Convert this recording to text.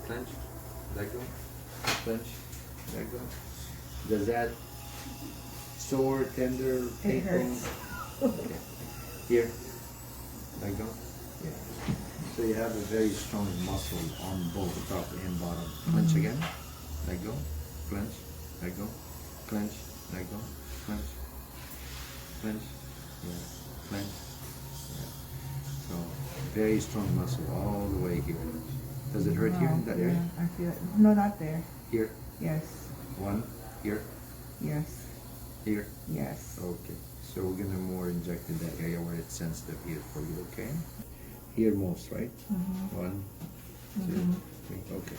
Clench. Let go. Clench. Let go. Does that sore, tender, It painful? hurts. Okay. Here. Let go. Yeah. So you have a very strong muscle on both top and bottom. Clench again. Let go. Clench. Let go. Clench. Let go. Clench. Clench. Yeah. Clench. Yeah. So very strong muscle all the way here. Does it hurt here in that area? Yeah, I feel it. No, not there. Here. Yes. One. Here. Yes. Here. Yes. Okay. So we're gonna more inject in that area where it's sensitive here for you. Okay. Here most, right? One, two, three. Okay.